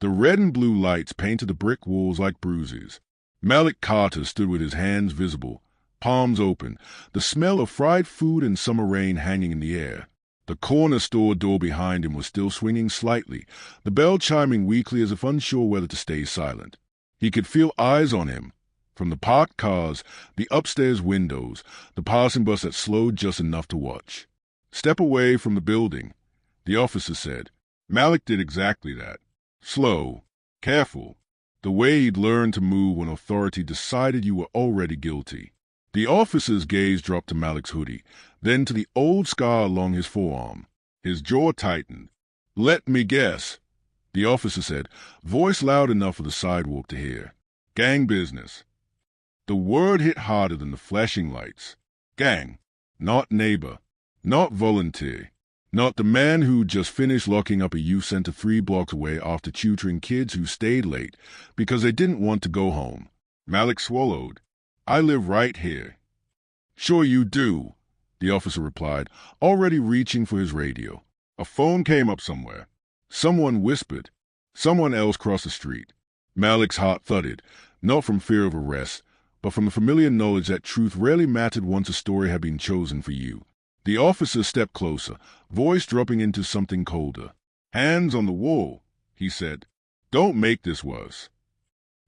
The red and blue lights painted the brick walls like bruises. Malik Carter stood with his hands visible, palms open, the smell of fried food and summer rain hanging in the air. The corner store door behind him was still swinging slightly, the bell chiming weakly as if unsure whether to stay silent. He could feel eyes on him. From the parked cars, the upstairs windows, the passing bus that slowed just enough to watch. "Step away from the building," the officer said. Malik did exactly that. Slow, careful, the way he'd learned to move when authority decided you were already guilty. The officer's gaze dropped to Malik's hoodie, then to the old scar along his forearm. His jaw tightened. "Let me guess," the officer said, voice loud enough for the sidewalk to hear. "Gang business." The word hit harder than the flashing lights. Gang, not neighbor, not volunteer, not the man who just finished locking up a youth center 3 blocks away after tutoring kids who stayed late because they didn't want to go home. Malik swallowed. "I live right here." "Sure you do," the officer replied, already reaching for his radio. A phone came up somewhere. Someone whispered. Someone else crossed the street. Malik's heart thudded, not from fear of arrest, but from the familiar knowledge that truth rarely mattered once a story had been chosen for you. The officer stepped closer, voice dropping into something colder. "Hands on the wall," he said. "Don't make this worse."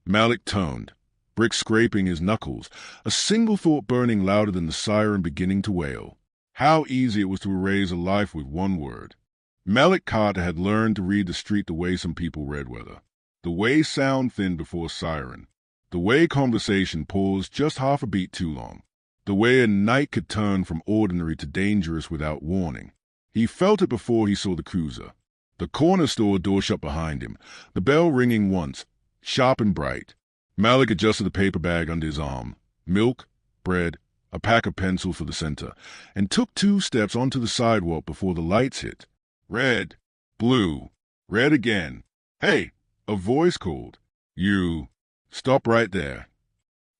Malik turned, bricks scraping his knuckles, a single thought burning louder than the siren beginning to wail. How easy it was to erase a life with one word. Malik Carter had learned to read the street the way some people read weather. The way sound thinned before siren. The way conversation paused just half a beat too long. The way a night could turn from ordinary to dangerous without warning. He felt it before he saw the cruiser. The corner store door shut behind him, the bell ringing once, sharp and bright. Malik adjusted the paper bag under his arm. Milk, bread, a pack of pencils for the center, and took 2 steps onto the sidewalk before the lights hit. Red, blue, red again. "Hey!" a voice called. "You." "Stop right there."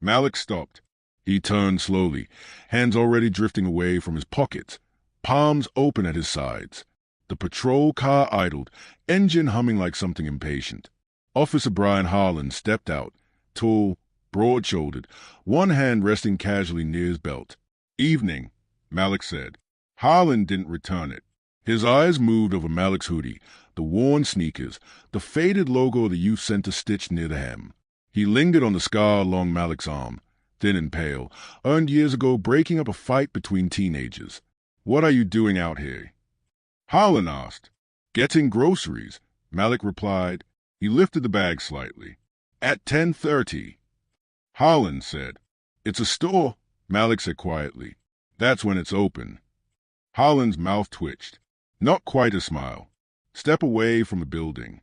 Malik stopped. He turned slowly, hands already drifting away from his pockets, palms open at his sides. The patrol car idled, engine humming like something impatient. Officer Brian Harlan stepped out, tall, broad-shouldered, one hand resting casually near his belt. "Evening," Malik said. Harlan didn't return it. His eyes moved over Malik's hoodie, the worn sneakers, the faded logo of the youth center stitched near the hem. He lingered on the scar along Malik's arm, thin and pale, earned years ago breaking up a fight between teenagers. "What are you doing out here?" Harlan asked. "Getting groceries," Malik replied. He lifted the bag slightly. "At 10:30. Harlan said. "It's a store," Malik said quietly. "That's when it's open." Harlan's mouth twitched. Not quite a smile. "Step away from the building."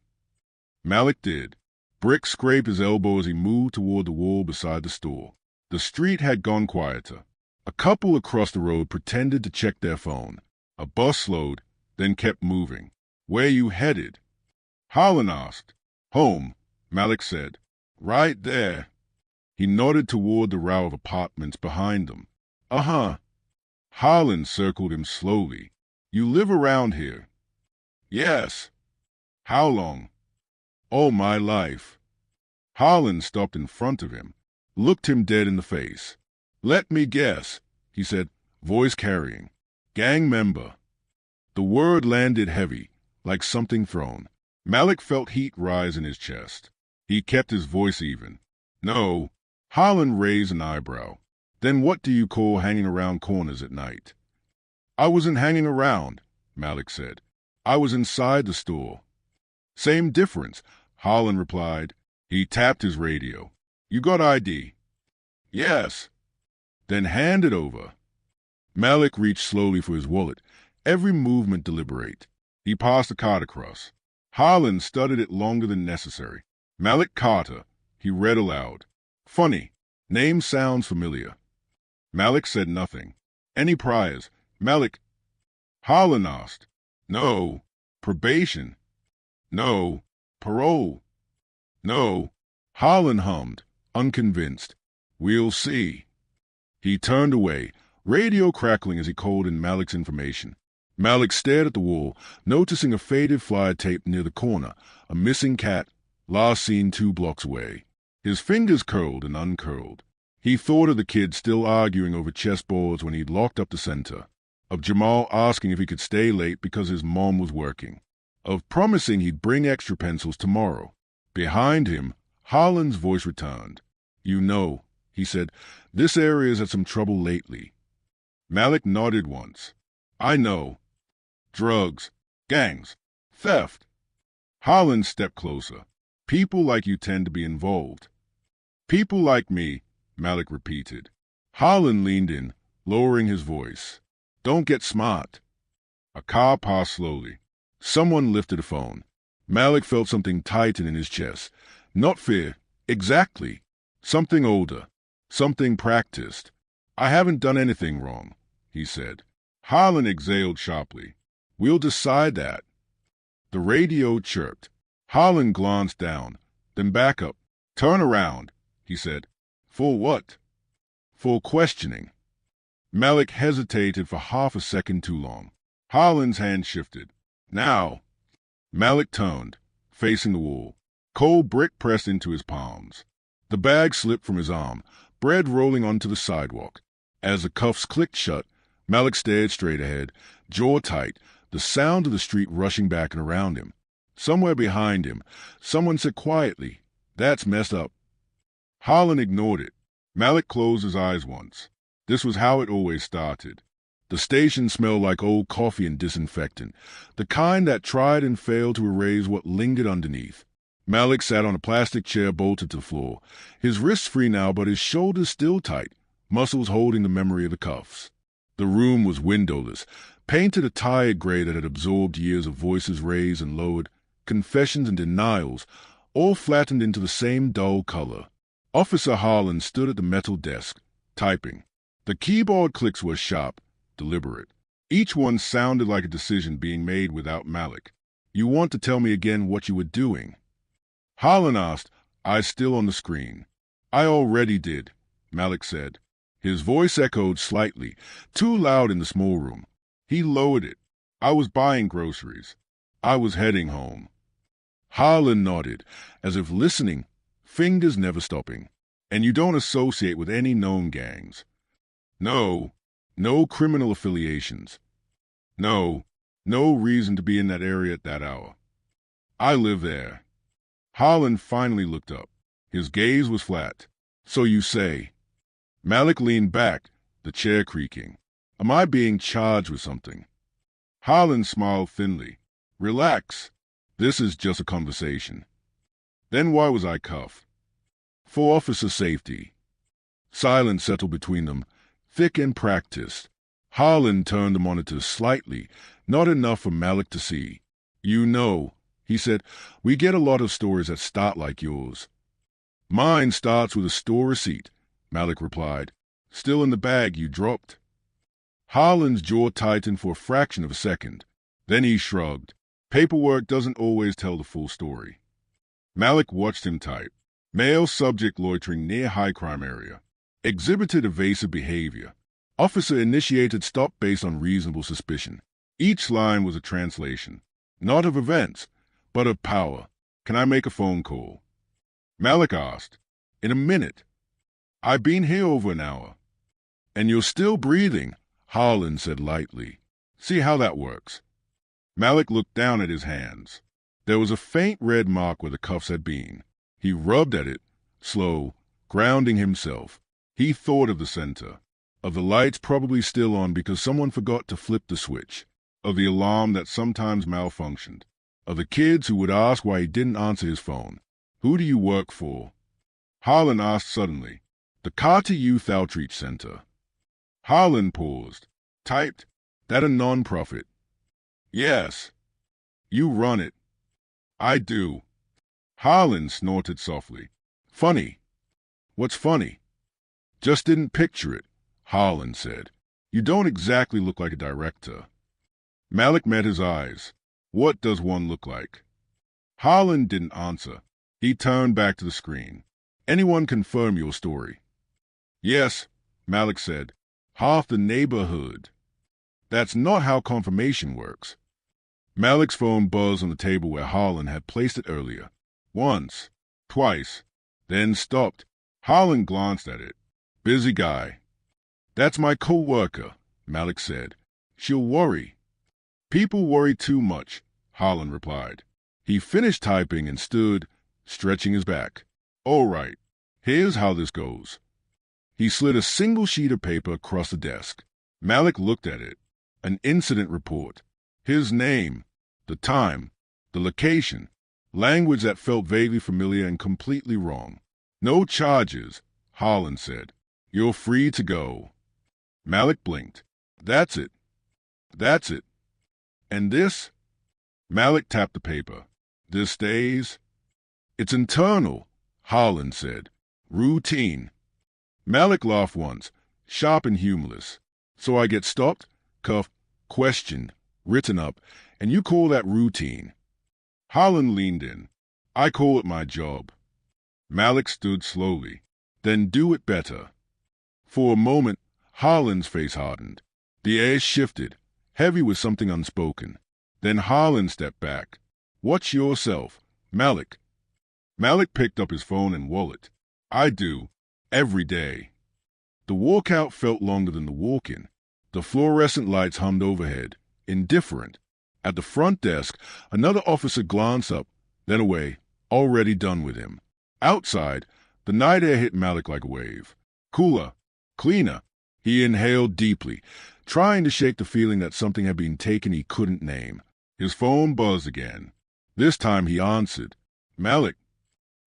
Malik did. Bricks scraped his elbow as he moved toward the wall beside the store. The street had gone quieter. A couple across the road pretended to check their phone. A bus slowed, then kept moving. "Where you headed?" Harlan asked. "Home," Malik said. "Right there." He nodded toward the row of apartments behind them. "Uh-huh." Harlan circled him slowly. "You live around here?" "Yes." "How long?" "All my life." Harlan stopped in front of him, looked him dead in the face. "Let me guess," he said, voice carrying. "Gang member." The word landed heavy, like something thrown. Malik felt heat rise in his chest. He kept his voice even. "No." Harlan raised an eyebrow. "Then what do you call hanging around corners at night?" "I wasn't hanging around," Malik said. "I was inside the store." "Same difference," Harlan replied. He tapped his radio. "You got ID?" "Yes." "Then hand it over." Malik reached slowly for his wallet, every movement deliberate. He passed the card across. Harlan studied it longer than necessary. "Malik Carter," he read aloud. "Funny. Name sounds familiar." Malik said nothing. "Any priors?" Malik. Harlan asked. "No." "Probation?" "No." "Parole?" "No." Harlan hummed, unconvinced. "We'll see." He turned away, radio crackling as he called in Malik's information. Malik stared at the wall, noticing a faded flyer taped near the corner, a missing cat, Last seen 2 blocks away. His fingers curled and uncurled. He thought of the kids still arguing over chessboards when he'd locked up the center, of Jamal asking if he could stay late because his mom was working, of promising he'd bring extra pencils tomorrow. Behind him, Harlan's voice returned. "You know," he said, "this area's had some trouble lately." Malik nodded once. "I know. Drugs, gangs, theft." Harlan stepped closer. "People like you tend to be involved." "People like me," Malik repeated. Harlan leaned in, lowering his voice. "Don't get smart." A car passed slowly. Someone lifted a phone. Malik felt something tighten in his chest. Not fear. Exactly. Something older. Something practiced. "I haven't done anything wrong," he said. Harlan exhaled sharply. "We'll decide that." The radio chirped. Harlan glanced down, then back up. "Turn around," he said. "For what?" "For questioning." Malik hesitated for half a second too long. Harlan's hand shifted. "Now." Malik turned, facing the wall. Cold brick pressed into his palms. The bag slipped from his arm, bread rolling onto the sidewalk. As the cuffs clicked shut, Malik stared straight ahead, jaw tight, the sound of the street rushing back and around him. Somewhere behind him, someone said quietly, "That's messed up." Harlan ignored it. Malik closed his eyes once. This was how it always started. The station smelled like old coffee and disinfectant, the kind that tried and failed to erase what lingered underneath. Malik sat on a plastic chair bolted to the floor, his wrists free now but his shoulders still tight, muscles holding the memory of the cuffs. The room was windowless, painted a tired gray that had absorbed years of voices raised and lowered, confessions and denials, all flattened into the same dull color. Officer Harlan stood at the metal desk, typing. The keyboard clicks were sharp, deliberate. Each one sounded like a decision being made without Malik. "You want to tell me again what you were doing?" Harlan asked, eyes still on the screen. "I already did," Malik said. His voice echoed slightly, too loud in the small room. He lowered it. "I was buying groceries. I was heading home." Harlan nodded, as if listening, fingers never stopping. "And you don't associate with any known gangs?" "No. No criminal affiliations. No. No reason to be in that area at that hour." "I live there." Harlan finally looked up. His gaze was flat. "So you say." Malik leaned back, the chair creaking. "Am I being charged with something?" Harlan smiled thinly. "Relax. This is just a conversation." "Then why was I cuffed?" "For officer safety." Silence settled between them, thick and practiced. Harlan turned the monitor slightly, not enough for Malik to see. "You know," he said, "we get a lot of stories that start like yours." "Mine starts with a store receipt," Malik replied. "Still in the bag you dropped." Harlan's jaw tightened for a fraction of a second. Then he shrugged. "Paperwork doesn't always tell the full story." Malik watched him type. "Male subject loitering near high crime area. Exhibited evasive behavior. Officer initiated stop based on reasonable suspicion." Each line was a translation. Not of events, but of power. "Can I make a phone call?" Malik asked. "In a minute." "I've been here over an hour." "And you're still breathing," Harlan said lightly. "See how that works." Malik looked down at his hands. There was a faint red mark where the cuffs had been. He rubbed at it, slow, grounding himself. He thought of the center, of the lights probably still on because someone forgot to flip the switch, of the alarm that sometimes malfunctioned, of the kids who would ask why he didn't answer his phone. "Who do you work for?" Harlan asked suddenly. "The Carter Youth Outreach Center." Harlan paused, typed, "That a non-profit?" "Yes." "You run it." "I do." Harlan snorted softly. "Funny." "What's funny?" "Just didn't picture it," Harlan said. "You don't exactly look like a director." Malik met his eyes. "What does one look like?" Harlan didn't answer. He turned back to the screen. "Anyone confirm your story?" "Yes," Malik said. "Half the neighborhood." "That's not how confirmation works." Malik's phone buzzed on the table where Harlan had placed it earlier. Once, twice, then stopped. Harlan glanced at it. Busy guy. That's my co-worker, Malik said. She'll worry. People worry too much, Harlan replied. He finished typing and stood, stretching his back. All right, here's how this goes. He slid a single sheet of paper across the desk. Malik looked at it. An incident report. His name, the time, the location, language that felt vaguely familiar and completely wrong. No charges, Harlan said. You're free to go. Malik blinked. That's it. That's it. And this? Malik tapped the paper. This stays? It's internal, Harlan said. Routine. Malik laughed once, sharp and humorless. So I get stopped, cuffed, questioned, written up, and you call that routine? Harlan leaned in. I call it my job. Malik stood slowly. Then do it better. For a moment, Harlan's face hardened. The air shifted, heavy with something unspoken. Then Harlan stepped back. Watch yourself, Malik. Malik picked up his phone and wallet. I do. Every day. The walkout felt longer than the walk-in. The fluorescent lights hummed overhead, indifferent. At the front desk, another officer glanced up, then away, already done with him. Outside, the night air hit Malik like a wave. Cooler, cleaner. He inhaled deeply, trying to shake the feeling that something had been taken he couldn't name. His phone buzzed again. This time he answered. Malik.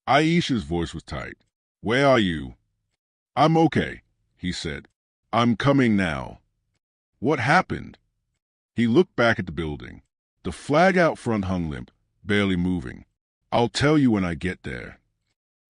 Aisha's voice was tight. Where are you? I'm okay, he said. I'm coming now. What happened? He looked back at the building. The flag out front hung limp, barely moving. I'll tell you when I get there.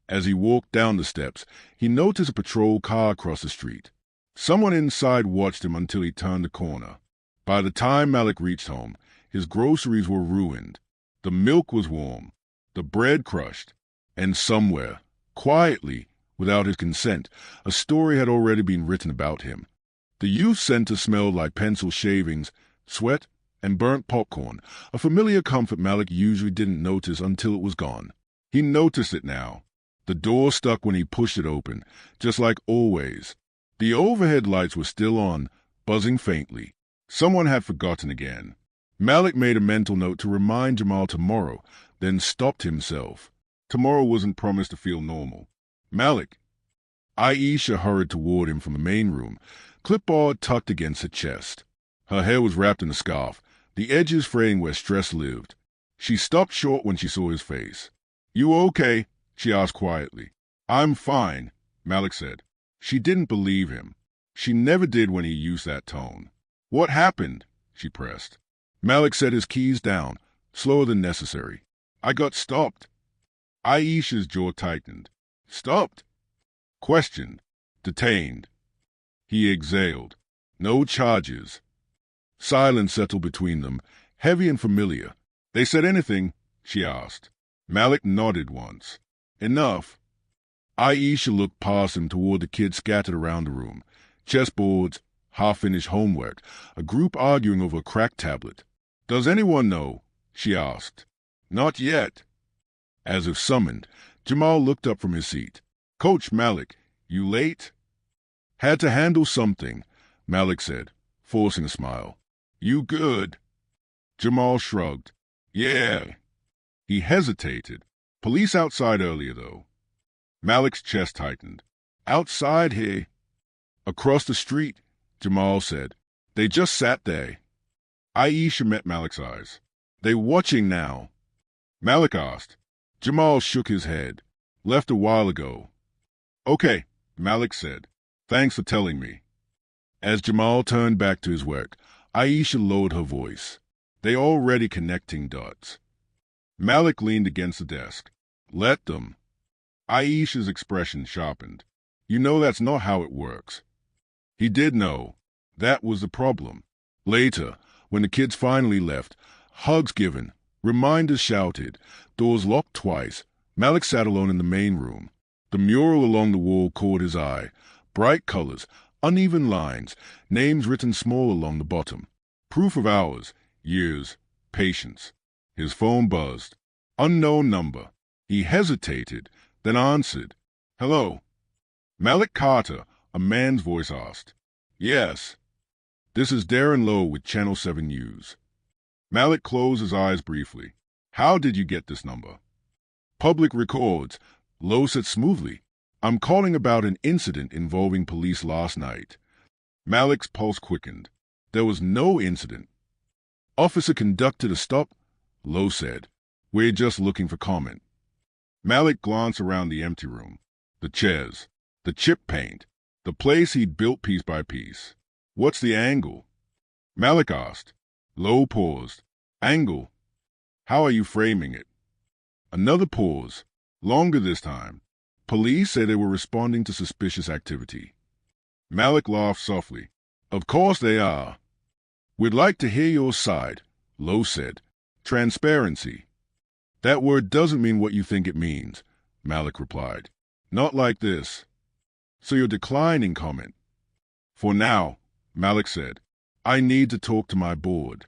As he walked down the steps, he noticed a patrol car across the street. Someone inside watched him until he turned the corner. By the time Malik reached home, his groceries were ruined. The milk was warm, the bread crushed, and somewhere, quietly, without his consent, a story had already been written about him. The youth center smelled like pencil shavings, sweat, and burnt popcorn, a familiar comfort Malik usually didn't notice until it was gone. He noticed it now. The door stuck when he pushed it open, just like always. The overhead lights were still on, buzzing faintly. Someone had forgotten again. Malik made a mental note to remind Jamal tomorrow, then stopped himself. Tomorrow wasn't promised to feel normal. Malik. Aisha hurried toward him from the main room, clipboard tucked against her chest. Her hair was wrapped in a scarf, the edges fraying where stress lived. She stopped short when she saw his face. You okay? She asked quietly. I'm fine, Malik said. She didn't believe him. She never did when he used that tone. What happened? She pressed. Malik set his keys down, slower than necessary. I got stopped. Aisha's jaw tightened. Stopped? Questioned. Detained. He exhaled. No charges. Silence settled between them, heavy and familiar. They said anything? She asked. Malik nodded once. Enough. Aisha looked past him toward the kids scattered around the room. Chessboards, half-finished homework, a group arguing over a cracked tablet. Does anyone know? She asked. Not yet. As if summoned, Jamal looked up from his seat. Coach Malik, you late? Had to handle something, Malik said, forcing a smile. You good? Jamal shrugged. Yeah. He hesitated. Police outside earlier, though. Malik's chest tightened. Outside here. Across the street, Jamal said. They just sat there. Aisha met Malik's eyes. They watching now. Malik asked. Jamal shook his head. Left a while ago. Okay, Malik said. Thanks for telling me. As Jamal turned back to his work, Aisha lowered her voice. They already connecting dots. Malik leaned against the desk. Let them. Aisha's expression sharpened. You know that's not how it works. He did know. That was the problem. Later, when the kids finally left, hugs given, reminders shouted, doors locked twice, Malik sat alone in the main room. The mural along the wall caught his eye. Bright colors, uneven lines, names written small along the bottom. Proof of hours, years, patience. His phone buzzed. Unknown number. He hesitated, then answered. "Hello." "Malik Carter," a man's voice asked. "Yes." "This is Darren Lowe with Channel 7 News." Malik closed his eyes briefly. "How did you get this number?" "Public records," Lowe said smoothly. "I'm calling about an incident involving police last night." Malik's pulse quickened. There was no incident. "Officer conducted a stop," Lowe said. "We're just looking for comment." Malik glanced around the empty room. The chairs, the chip paint, the place he'd built piece by piece. "What's the angle?" Malik asked. Lowe paused. "Angle? How are you framing it?" Another pause, longer this time. "Police say they were responding to suspicious activity." Malik laughed softly. "Of course they are." "We'd like to hear your side," Lowe said. "Transparency." "That word doesn't mean what you think it means," Malik replied. "Not like this." "So you're declining comment?" "For now," Malik said. "I need to talk to my board."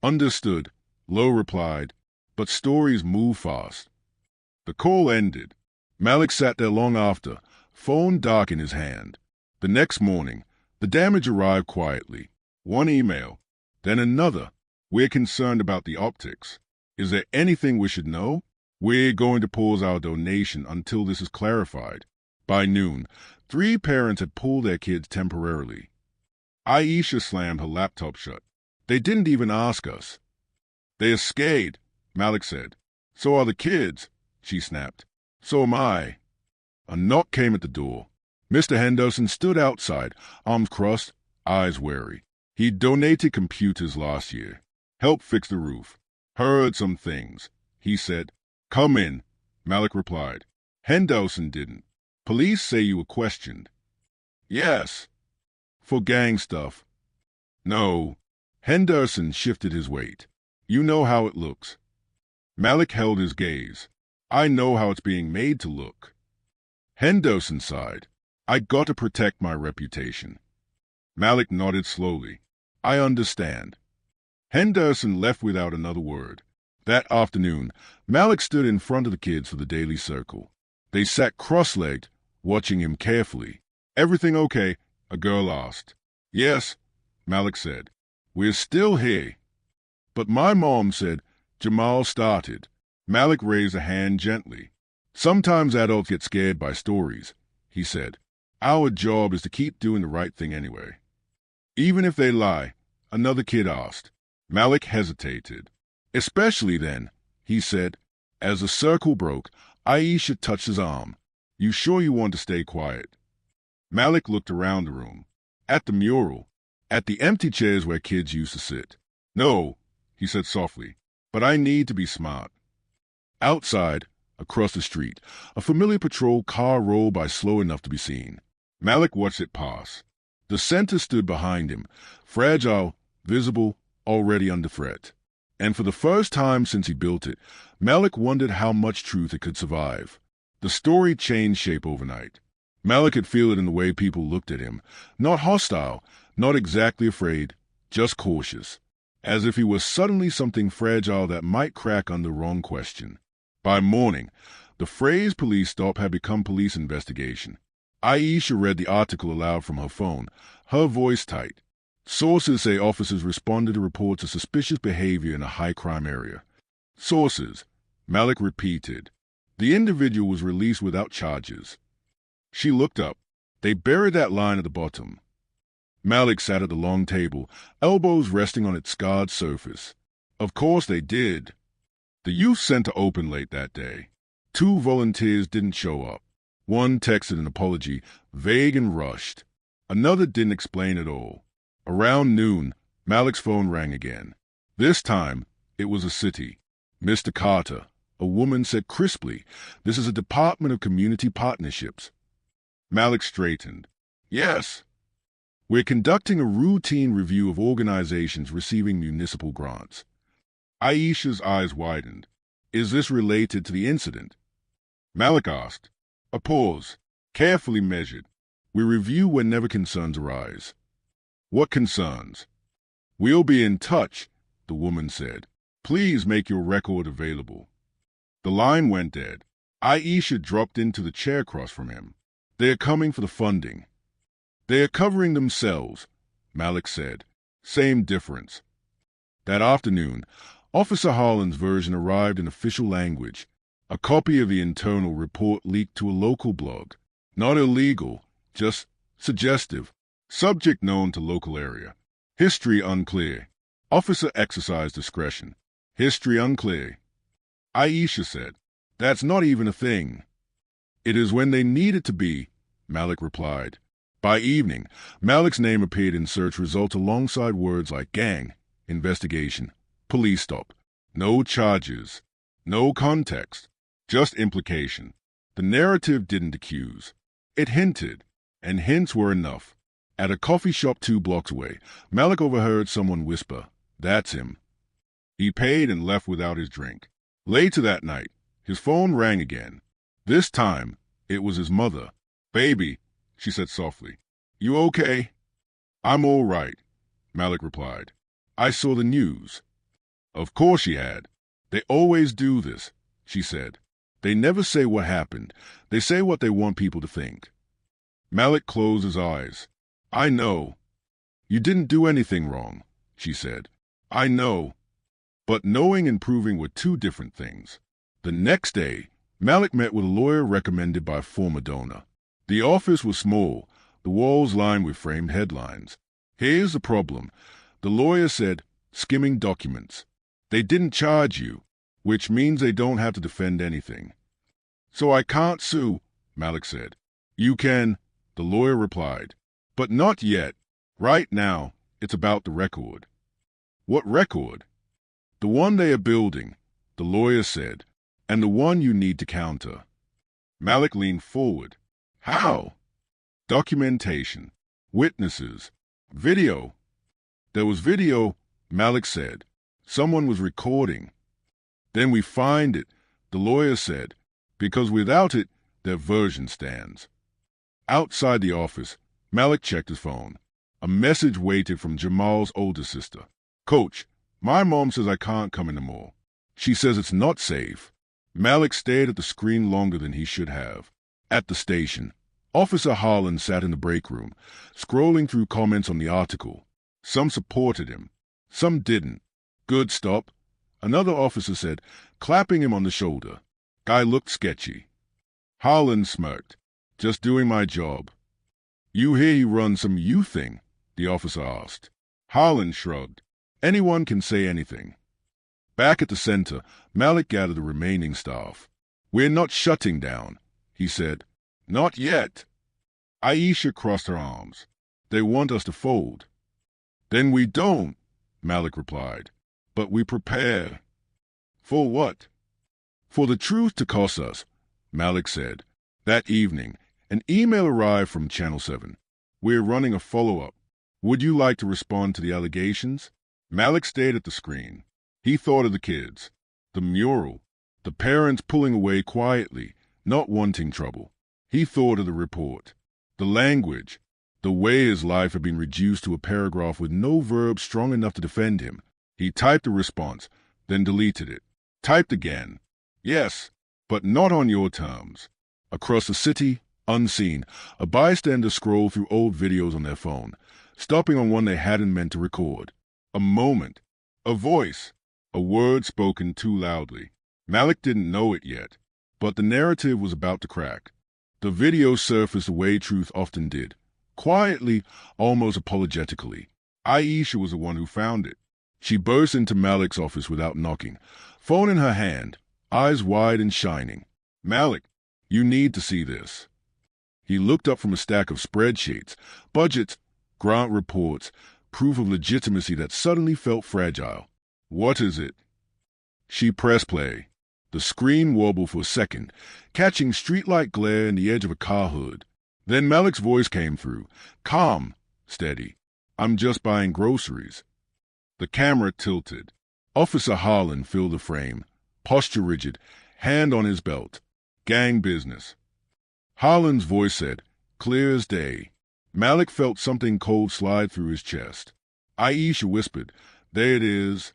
"Understood," Lowe replied, "but stories move fast." The call ended. Malik sat there long after, phone dark in his hand. The next morning, the damage arrived quietly. One email, then another. "We're concerned about the optics. Is there anything we should know? We're going to pause our donation until this is clarified." By noon, 3 parents had pulled their kids temporarily. Aisha slammed her laptop shut. "They didn't even ask us." "They are scared," Malik said. "So are the kids," she snapped. "So am I." A knock came at the door. Mr. Henderson stood outside, arms crossed, eyes wary. He'd donated computers last year. Helped fix the roof. "Heard some things," he said. "Come in," Malik replied. "Henderson didn't. Police say you were questioned." "Yes." "For gang stuff." "No." Henderson shifted his weight. "You know how it looks." Malik held his gaze. "I know how it's being made to look." Henderson sighed. "I got to protect my reputation." Malik nodded slowly. "I understand." Henderson left without another word. That afternoon, Malik stood in front of the kids for the daily circle. They sat cross-legged, watching him carefully. "Everything okay?" a girl asked. "Yes," Malik said. "We're still here." "But my mom said," Jamal started. Malik raised a hand gently. "Sometimes adults get scared by stories," he said. "Our job is to keep doing the right thing anyway." "Even if they lie?" another kid asked. Malik hesitated. "Especially then," he said. As the circle broke, Aisha touched his arm. "You sure you want to stay quiet?" Malik looked around the room. At the mural. At the empty chairs where kids used to sit. "No," he said softly, "but I need to be smart." Outside, across the street, a familiar patrol car rolled by slow enough to be seen. Malik watched it pass. The center stood behind him, fragile, visible, already under threat. And for the first time since he built it, Malik wondered how much truth it could survive. The story changed shape overnight. Malik could feel it in the way people looked at him. Not hostile, not exactly afraid, just cautious. As if he was suddenly something fragile that might crack under the wrong question. By morning, the phrase police stop had become police investigation. Aisha read the article aloud from her phone, her voice tight. Sources say officers responded to reports of suspicious behavior in a high-crime area. Sources, Malik repeated. The individual was released without charges. She looked up. They buried that line at the bottom. Malik sat at the long table, elbows resting on its scarred surface. Of course they did. The youth center opened late that day. 2 volunteers didn't show up. One texted an apology, vague and rushed. Another didn't explain at all. Around noon, Malik's phone rang again. This time, it was a city. "Mr. Carter," a woman said crisply, "this is a Department of Community Partnerships." Malik straightened. "Yes." "We're conducting a routine review of organizations receiving municipal grants." Aisha's eyes widened. "Is this related to the incident?" Malik asked. A pause, carefully measured. "We review whenever concerns arise." "What concerns?" "We'll be in touch," the woman said. "Please make your record available." The line went dead. Aisha dropped into the chair across from him. "They're coming for the funding." "They're covering themselves," Malik said. "Same difference." That afternoon, Officer Harlan's version arrived in official language. A copy of the internal report leaked to a local blog. Not illegal, just suggestive. Subject known to local area. History unclear. Officer exercised discretion. History unclear. Aisha said, "That's not even a thing." "It is when they need it to be," Malik replied. By evening, Malik's name appeared in search results alongside words like gang, investigation, police stop. No charges, no context, just implication. The narrative didn't accuse. It hinted, and hints were enough. At a coffee shop 2 blocks away, Malik overheard someone whisper, "That's him." He paid and left without his drink. Later that night, his phone rang again. This time, it was his mother. "Baby," she said softly, "you okay?" "I'm all right," Malik replied. "I saw the news." Of course she had. "They always do this," she said. "They never say what happened. They say what they want people to think." Malik closed his eyes. "I know." "You didn't do anything wrong," she said. "I know." But knowing and proving were 2 different things. The next day, Malik met with a lawyer recommended by a former donor. The office was small, the walls lined with framed headlines. "Here's the problem," the lawyer said, skimming documents. "They didn't charge you, which means they don't have to defend anything." "So I can't sue," Malik said. "You can," the lawyer replied. "But not yet. Right now, it's about the record." "What record?" "The one they are building," the lawyer said, "and the one you need to counter." Malik leaned forward. "How?" "Documentation. Witnesses. Video." "There was video," Malik said. "Someone was recording." "Then we find it," the lawyer said, "because without it, their version stands." Outside the office, Malik checked his phone. A message waited from Jamal's older sister. "Coach, my mom says I can't come anymore. She says it's not safe." Malik stared at the screen longer than he should have. At the station, Officer Harlan sat in the break room, scrolling through comments on the article. Some supported him. Some didn't. "Good stop," another officer said, clapping him on the shoulder. Guy looked sketchy. Harlan smirked. "Just doing my job." "You hear he runs some youth thing?" the officer asked. Harlan shrugged. "Anyone can say anything." Back at the center, Malik gathered the remaining staff. "We're not shutting down," he said. "Not yet." Aisha crossed her arms. "They want us to fold." "Then we don't," Malik replied. "But we prepare." "For what?" "For the truth to cost us," Malik said. That evening, an email arrived from Channel 7. "We're running a follow-up. Would you like to respond to the allegations?" Malik stared at the screen. He thought of the kids, the mural, the parents pulling away quietly, not wanting trouble. He thought of the report, the language, the way his life had been reduced to a paragraph with no verb strong enough to defend him. He typed a response, then deleted it. Typed again. "Yes, but not on your terms." Across the city, unseen, a bystander scrolled through old videos on their phone, stopping on one they hadn't meant to record. A moment, a voice, a word spoken too loudly. Malik didn't know it yet, but the narrative was about to crack. The video surfaced the way truth often did, quietly, almost apologetically. Aisha was the one who found it. She burst into Malik's office without knocking, phone in her hand, eyes wide and shining. "Malik, you need to see this." He looked up from a stack of spreadsheets, budgets, grant reports, proof of legitimacy that suddenly felt fragile. "What is it?" She pressed play. The screen wobbled for a second, catching streetlight glare in the edge of a car hood. Then Malik's voice came through, calm, steady. "I'm just buying groceries." The camera tilted. Officer Harlan filled the frame, posture rigid, hand on his belt. "Gang business." Harlan's voice said, clear as day. Malik felt something cold slide through his chest. Aisha whispered, "There it is."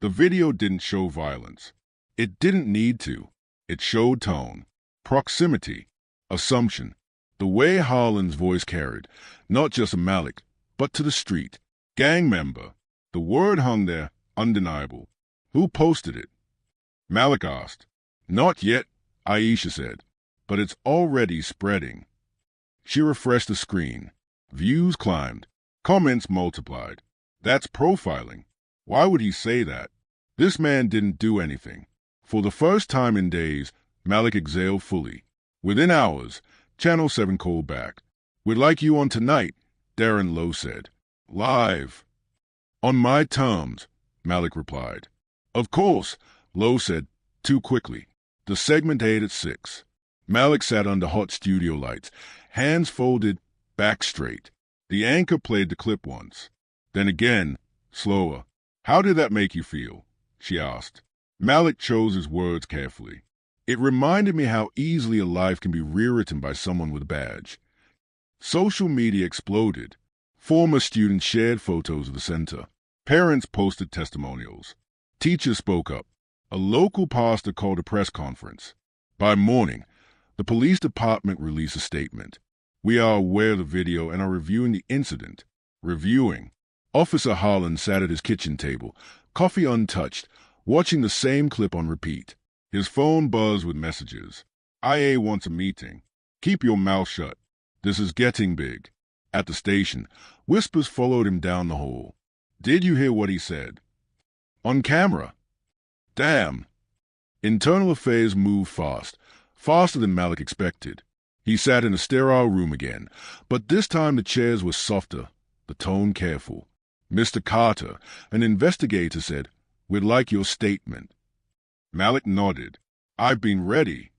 The video didn't show violence. It didn't need to. It showed tone, proximity, assumption. The way Harlan's voice carried, not just a Malik, but to the street. Gang member. The word hung there, undeniable. Who posted it? Malik asked. Not yet, Aisha said, but it's already spreading. She refreshed the screen. Views climbed. Comments multiplied. That's profiling. Why would he say that? This man didn't do anything. For the first time in days, Malik exhaled fully. Within hours, Channel 7 called back. We'd like you on tonight, Darren Lowe said. Live. On my terms, Malik replied. Of course, Lowe said, too quickly. The segment aired at 6. Malik sat under hot studio lights, hands folded, back straight. The anchor played the clip once. Then again, slower. How did that make you feel? She asked. Malik chose his words carefully. It reminded me how easily a life can be rewritten by someone with a badge. Social media exploded. Former students shared photos of the center. Parents posted testimonials. Teachers spoke up. A local pastor called a press conference. By morning, the police department released a statement. We are aware of the video and are reviewing the incident. Reviewing. Officer Harlan sat at his kitchen table, coffee untouched, watching the same clip on repeat. His phone buzzed with messages. IA wants a meeting. Keep your mouth shut. This is getting big. At the station, whispers followed him down the hall. Did you hear what he said? On camera. Damn. Internal affairs moved fast, faster than Malik expected. He sat in a sterile room again, but this time the chairs were softer, the tone careful. Mr. Carter, an investigator, said, We'd like your statement. Malik nodded. I've been ready.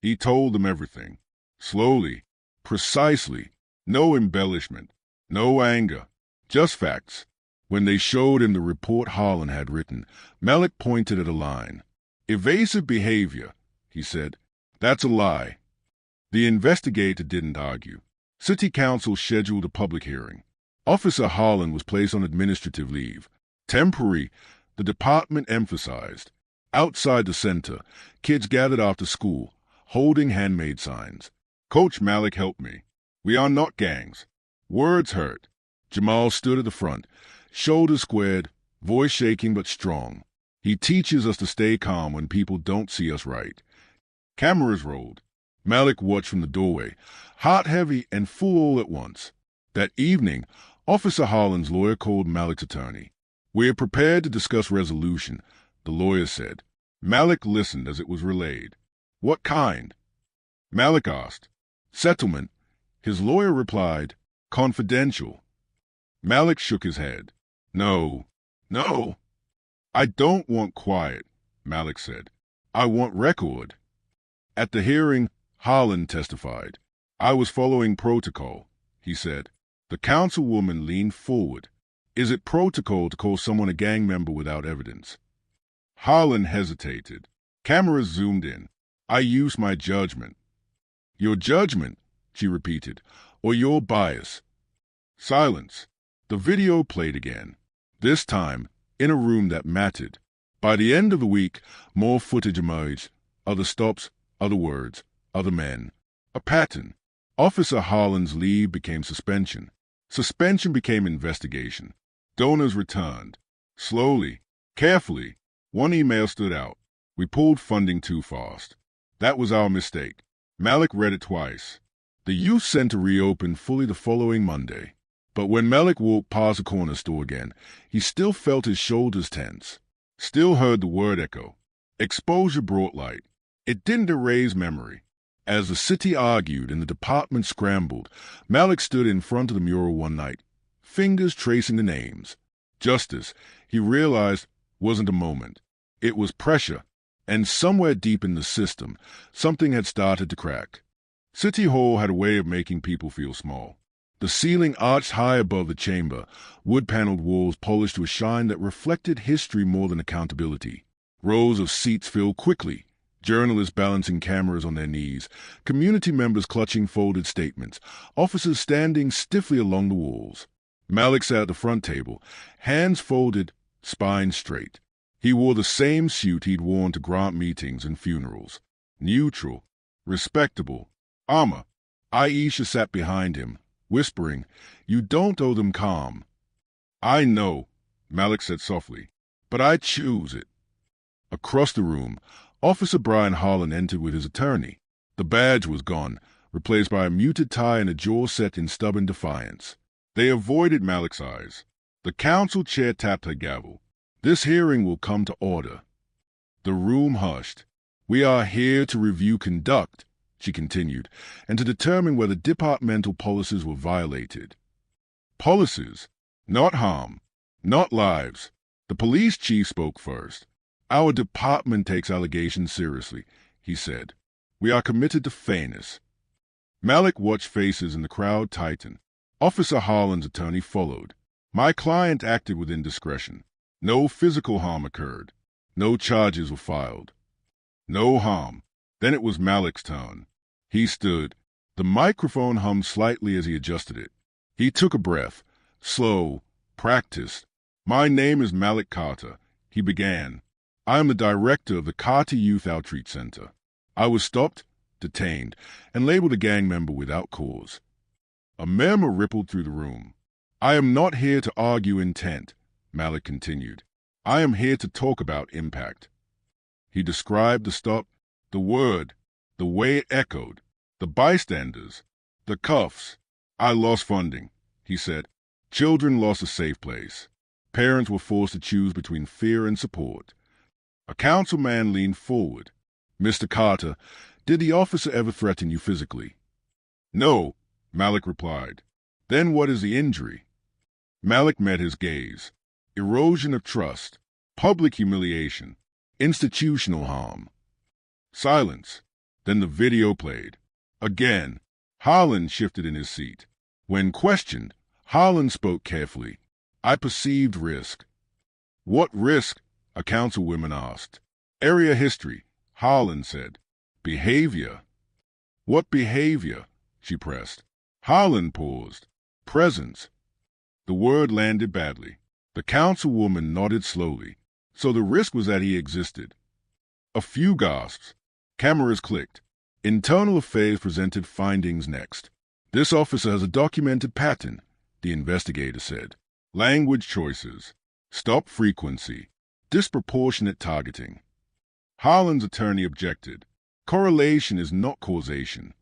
He told them everything. Slowly, precisely, no embellishment, no anger, just facts. When they showed him the report Harlan had written, Malik pointed at a line. Evasive behavior, he said. That's a lie. The investigator didn't argue. City Council scheduled a public hearing. Officer Harlan was placed on administrative leave. Temporary, the department emphasized. Outside the center, kids gathered after school, holding handmade signs. Coach Malik helped me. We are not gangs. Words hurt. Jamal stood at the front, shoulders squared, voice shaking but strong. He teaches us to stay calm when people don't see us right. Cameras rolled. Malik watched from the doorway, heart heavy and full all at once. That evening, Officer Harlan's lawyer called Malik's attorney. We are prepared to discuss resolution, the lawyer said. Malik listened as it was relayed. What kind? Malik asked. Settlement. His lawyer replied, confidential. Malik shook his head. No. I don't want quiet, Malik said. I want record. At the hearing, Harlan testified. I was following protocol, he said. The councilwoman leaned forward. Is it protocol to call someone a gang member without evidence? Harlan hesitated. Cameras zoomed in. I used my judgment. Your judgment, she repeated, or your bias. Silence. The video played again. This time, in a room that mattered. By the end of the week, more footage emerged. Other stops, other words, other men. A pattern. Officer Harlan's leave became suspension. Suspension became investigation. Donors returned. Slowly, carefully, one email stood out. We pulled funding too fast. That was our mistake. Malik read it twice. The youth center reopened fully the following Monday. But when Malik walked past the corner store again, he still felt his shoulders tense. Still heard the word echo. Exposure brought light. It didn't erase memory. As the city argued and the department scrambled, Malik stood in front of the mural one night, fingers tracing the names. Justice, he realized, wasn't a moment. It was pressure, and somewhere deep in the system, something had started to crack. City Hall had a way of making people feel small. The ceiling arched high above the chamber, wood-paneled walls polished to a shine that reflected history more than accountability. Rows of seats filled quickly, journalists balancing cameras on their knees, community members clutching folded statements, officers standing stiffly along the walls. Malik sat at the front table, hands folded, spine straight. He wore the same suit he'd worn to grant meetings and funerals. Neutral, respectable, armor. Aisha sat behind him, whispering, "You don't owe them calm." "I know," Malik said softly, "but I choose it." Across the room, Officer Brian Harlan entered with his attorney. The badge was gone, replaced by a muted tie and a jaw set in stubborn defiance. They avoided Malik's eyes. The counsel chair tapped her gavel. "This hearing will come to order." The room hushed. "We are here to review conduct," she continued, "and to determine whether departmental policies were violated." Policies, not harm, not lives. The police chief spoke first. "Our department takes allegations seriously," he said. "We are committed to fairness." Malik watched faces in the crowd tighten. Officer Harlan's attorney followed. "My client acted within discretion. No physical harm occurred. No charges were filed. No harm." Then it was Malik's turn. He stood. The microphone hummed slightly as he adjusted it. He took a breath, slow, practiced. "My name is Malik Carter," he began. "I am the director of the Carter Youth Outreach Center. I was stopped, detained, and labeled a gang member without cause." A murmur rippled through the room. "I am not here to argue intent," Malik continued. "I am here to talk about impact." He described the stop, the word, the way it echoed, the bystanders, the cuffs. "I lost funding," he said. "Children lost a safe place. Parents were forced to choose between fear and support." A councilman leaned forward. "Mr. Carter, did the officer ever threaten you physically?" "No," Malik replied. "Then what is the injury?" Malik met his gaze. Erosion of trust, public humiliation, institutional harm. Silence. Then the video played. Again, Harlan shifted in his seat. When questioned, Harlan spoke carefully. "I perceived risk." "What risk?" a councilwoman asked. "Area history," Harlan said. "Behavior." "What behavior?" she pressed. Harlan paused. "Presence." The word landed badly. The councilwoman nodded slowly. So the risk was that he existed. A few gasps. Cameras clicked. Internal Affairs presented findings next. "This officer has a documented pattern," the investigator said. "Language choices. Stop frequency. Disproportionate targeting." Harlan's attorney objected. "Correlation is not causation."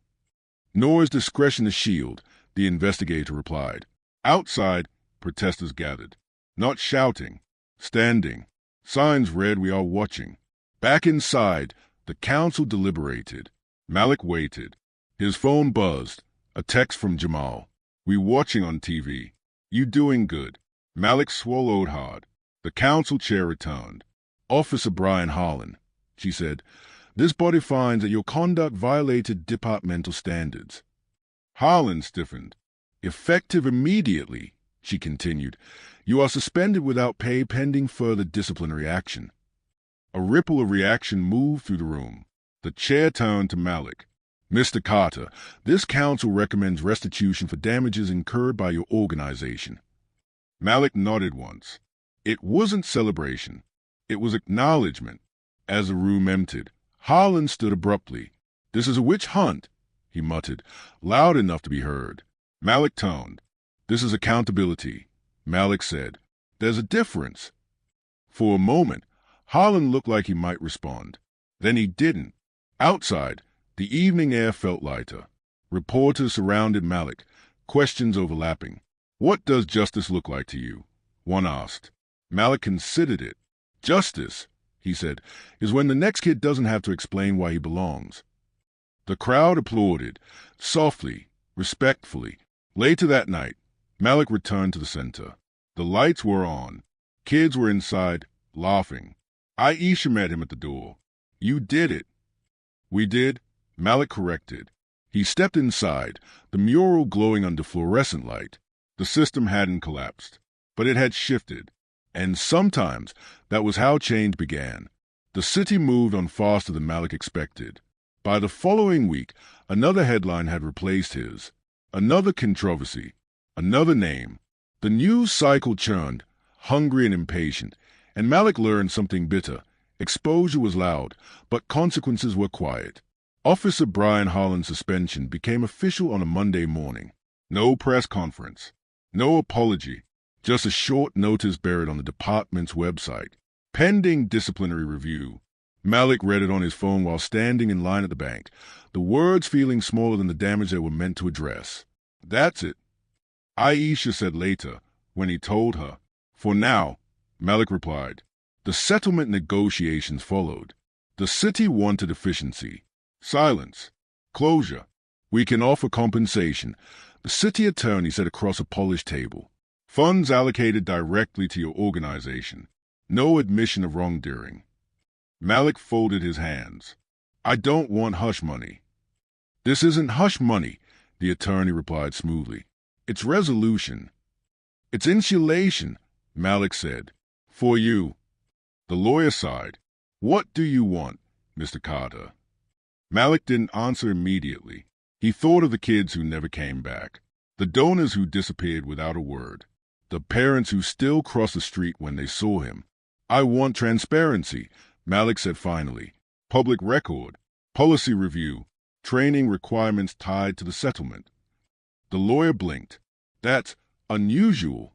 "Nor is discretion a shield," the investigator replied. Outside, protesters gathered. Not shouting, standing. Signs read, "We are watching." Back inside, the council deliberated. Malik waited. His phone buzzed. A text from Jamal. "We watching on TV. You doing good." Malik swallowed hard. The council chair returned. "Officer Brian Harlan," she said, "this body finds that your conduct violated departmental standards." Harlan stiffened. "Effective immediately," she continued. "You are suspended without pay pending further disciplinary action." A ripple of reaction moved through the room. The chair turned to Malik. "Mr. Carter, this council recommends restitution for damages incurred by your organization." Malik nodded once. It wasn't celebration. It was acknowledgement. As the room emptied, Harlan stood abruptly. "This is a witch hunt," he muttered, loud enough to be heard. Malik toned. "This is accountability," Malik said. "There's a difference." For a moment, Harlan looked like he might respond. Then he didn't. Outside, the evening air felt lighter. Reporters surrounded Malik, questions overlapping. "What does justice look like to you?" one asked. Malik considered it. "Justice," he said, "is when the next kid doesn't have to explain why he belongs." The crowd applauded, softly, respectfully. Later that night, Malik returned to the center. The lights were on. Kids were inside, laughing. Aisha met him at the door. "You did it." "We did," Malik corrected. He stepped inside, the mural glowing under fluorescent light. The system hadn't collapsed, but it had shifted. And sometimes that was how change began. The city moved on faster than Malik expected. By the following week, another headline had replaced his. Another controversy. Another name. The news cycle churned, hungry and impatient, And Malik learned something bitter. Exposure was loud, but consequences were quiet. Officer Brian Holland's suspension became official on a Monday morning. No press conference, no apology, just a short notice buried on the department's website. Pending disciplinary review. Malik read it on his phone while standing in line at the bank, the words feeling smaller than the damage they were meant to address. That's it, Aisha said later, when he told her. For now, Malik replied. The settlement negotiations followed. The city wanted efficiency, silence, closure. We can offer compensation, the city attorney said across a polished table. Funds allocated directly to your organization. No admission of wrongdoing. Malik folded his hands. I don't want hush money. This isn't hush money, the attorney replied smoothly. It's resolution. It's insulation, Malik said. For you. The lawyer sighed. What do you want, Mr. Carter? Malik didn't answer immediately. He thought of the kids who never came back, the donors who disappeared without a word, the parents who still crossed the street when they saw him. I want transparency, Malik said finally. Public record, policy review, training requirements tied to the settlement. The lawyer blinked. That's unusual.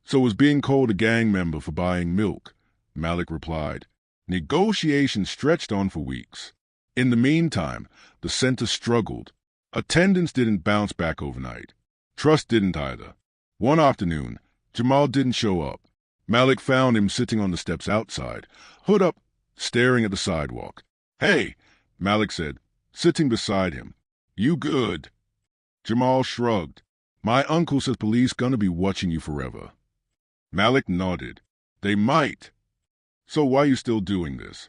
So was being called a gang member for buying milk, Malik replied. Negotiations stretched on for weeks. In the meantime, the center struggled. Attendance didn't bounce back overnight. Trust didn't either. One afternoon, Jamal didn't show up. Malik found him sitting on the steps outside, hood up, staring at the sidewalk. Hey, Malik said, sitting beside him. You good? Jamal shrugged. My uncle says police gonna be watching you forever. Malik nodded. They might. So why you still doing this?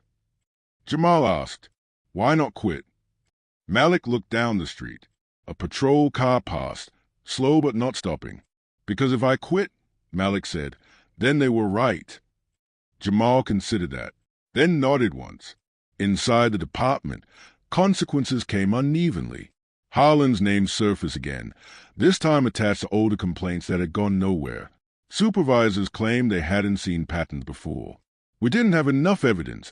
Jamal asked. Why not quit? Malik looked down the street. A patrol car passed, slow but not stopping. Because if I quit, Malik said, then they were right. Jamal considered that, then nodded once. Inside the department, consequences came unevenly. Harlan's name surfaced again, this time attached to older complaints that had gone nowhere. Supervisors claimed they hadn't seen patterns before. We didn't have enough evidence,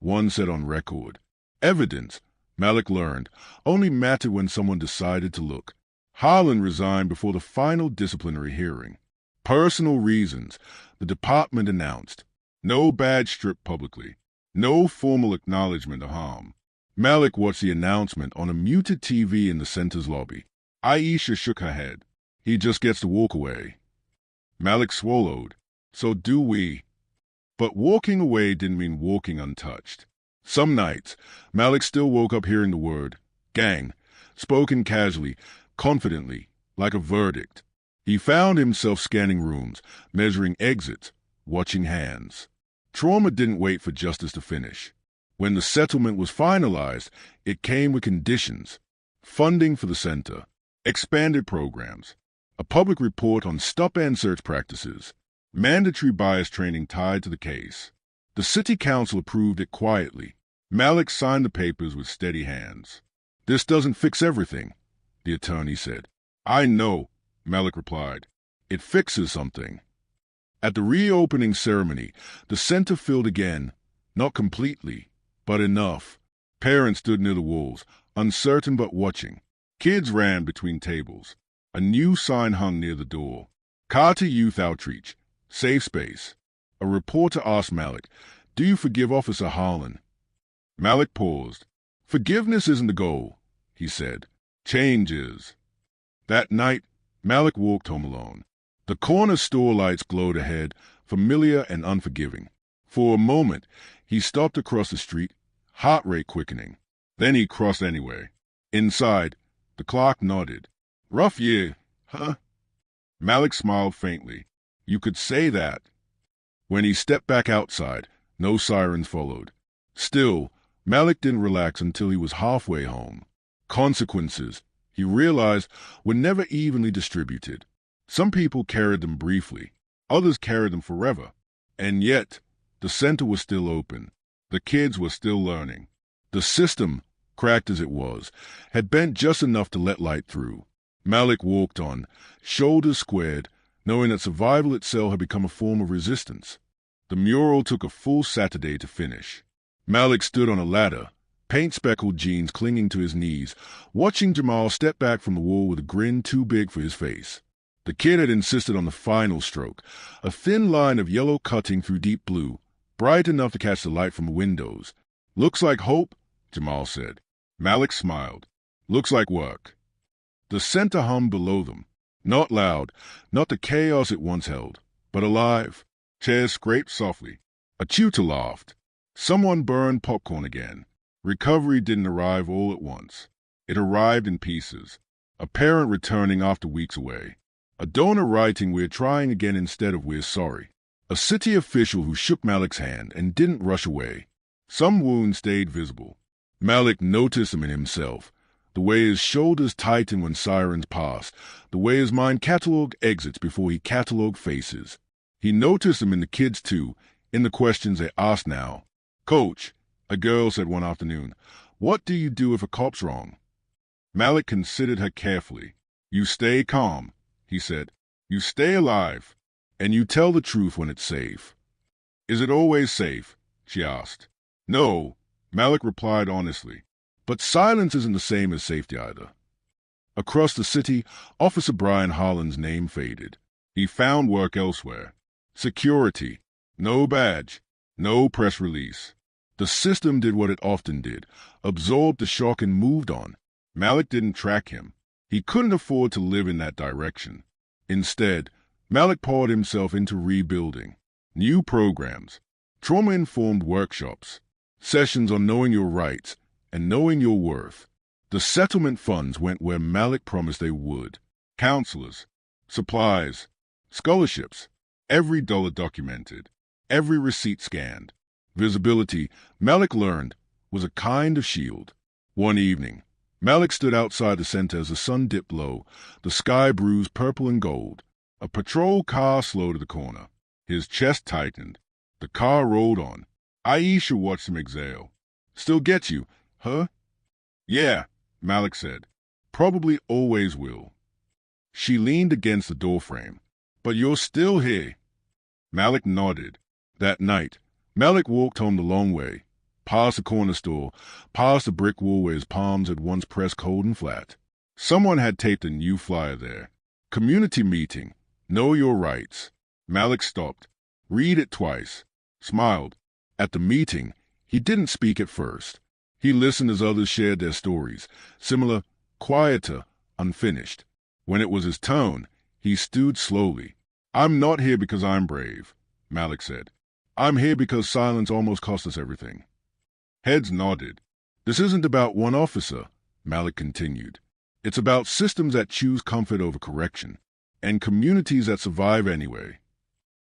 one said on record. Evidence, Malik learned, only mattered when someone decided to look. Harlan resigned before the final disciplinary hearing. Personal reasons, the department announced. No badge stripped publicly. No formal acknowledgement of harm. Malik watched the announcement on a muted TV in the center's lobby. Aisha shook her head. He just gets to walk away. Malik swallowed. So do we. But walking away didn't mean walking untouched. Some nights, Malik still woke up hearing the word, gang, spoken casually, confidently, like a verdict. He found himself scanning rooms, measuring exits, watching hands. Trauma didn't wait for justice to finish. When the settlement was finalized, it came with conditions. Funding for the center, expanded programs, a public report on stop-and search practices, mandatory bias training tied to the case. The city council approved it quietly. Malik signed the papers with steady hands. This doesn't fix everything, the attorney said. I know, Malik replied. It fixes something. At the reopening ceremony, the center filled again, not completely, but enough. Parents stood near the walls, uncertain but watching. Kids ran between tables. A new sign hung near the door. Carter Youth Outreach, safe space. A reporter asked Malik, do you forgive Officer Harlan? Malik paused. Forgiveness isn't the goal, he said. Change is. That night, Malik walked home alone. The corner store lights glowed ahead, familiar and unforgiving. For a moment, he stopped across the street, heart rate quickening. Then he crossed anyway. Inside, the clock nodded. Rough year, huh? Malik smiled faintly. You could say that. When he stepped back outside, no sirens followed. Still, Malik didn't relax until he was halfway home. Consequences, he realized, were never evenly distributed. Some people carried them briefly, others carried them forever. And yet, the center was still open. The kids were still learning. The system, cracked as it was, had bent just enough to let light through. Malik walked on, shoulders squared, knowing that survival itself had become a form of resistance. The mural took a full Saturday to finish. Malik stood on a ladder, paint-speckled jeans clinging to his knees, watching Jamal step back from the wall with a grin too big for his face. The kid had insisted on the final stroke, a thin line of yellow cutting through deep blue, bright enough to catch the light from the windows. "Looks like hope," Jamal said. Malik smiled. "Looks like work." The center hummed below them. Not loud, not the chaos it once held, but alive. Chairs scraped softly. A tutor laughed. Someone burned popcorn again. Recovery didn't arrive all at once. It arrived in pieces. A parent returning after weeks away. A donor writing "we're trying again" instead of "we're sorry." A city official who shook Malik's hand and didn't rush away. Some wounds stayed visible. Malik noticed them in himself. The way his shoulders tighten when sirens pass. The way his mind catalogued exits before he catalogued faces. He noticed them in the kids too, in the questions they asked now. "Coach," a girl said one afternoon, "what do you do if a cop's wrong?" Malik considered her carefully. "You stay calm," he said. "You stay alive. And you tell the truth when it's safe." "Is it always safe?" she asked. "No," Malik replied honestly. "But silence isn't the same as safety either." Across the city, Officer Brian Harlan's name faded. He found work elsewhere. Security. No badge. No press release. The system did what it often did, absorbed the shock and moved on. Malik didn't track him. He couldn't afford to live in that direction. Instead, Malik poured himself into rebuilding. New programs, trauma-informed workshops, sessions on knowing your rights and knowing your worth. The settlement funds went where Malik promised they would. Counselors, supplies, scholarships, every dollar documented, every receipt scanned. Visibility, Malik learned, was a kind of shield. One evening, Malik stood outside the center as the sun dipped low, the sky bruised purple and gold. A patrol car slowed at the corner. His chest tightened. The car rolled on. Aisha watched him exhale. "Still gets you, huh?" "Yeah," Malik said. "Probably always will." She leaned against the doorframe. "But you're still here." Malik nodded. That night, Malik walked home the long way, past the corner store, past the brick wall where his palms had once pressed cold and flat. Someone had taped a new flyer there. Community meeting. Know your rights. Malik stopped. Read it twice. Smiled. At the meeting, he didn't speak at first. He listened as others shared their stories, similar, quieter, unfinished. When it was his turn, he stood slowly. "I'm not here because I'm brave," Malik said. "I'm here because silence almost cost us everything." Heads nodded. "This isn't about one officer," Malik continued. "It's about systems that choose comfort over correction, and communities that survive anyway."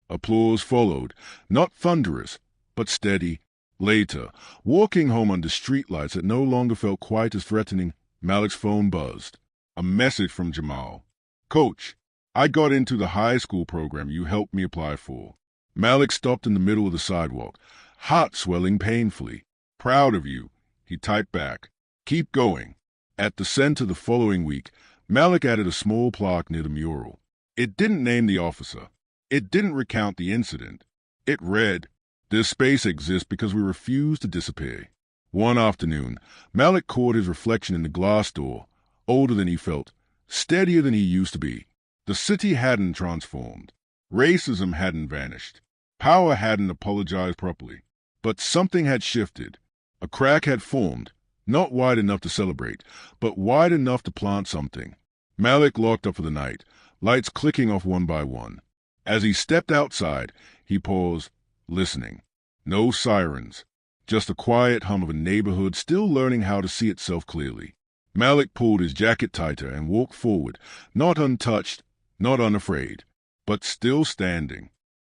Applause followed, not thunderous, but steady. Later, walking home under streetlights that no longer felt quite as threatening, Malik's phone buzzed. A message from Jamal. "Coach, I got into the high school program you helped me apply for." Malik stopped in the middle of the sidewalk, heart swelling painfully. "Proud of you," he typed back. "Keep going." At the center the following week, Malik added a small plaque near the mural. It didn't name the officer. It didn't recount the incident. It read, "This space exists because we refuse to disappear." One afternoon, Malik caught his reflection in the glass door, older than he felt, steadier than he used to be. The city hadn't transformed. Racism hadn't vanished. Power hadn't apologized properly. But something had shifted. A crack had formed, not wide enough to celebrate, but wide enough to plant something. Malik locked up for the night, lights clicking off one by one. As he stepped outside, he paused, listening. No sirens, just the quiet hum of a neighborhood still learning how to see itself clearly. Malik pulled his jacket tighter and walked forward, not untouched, not unafraid, but still standing.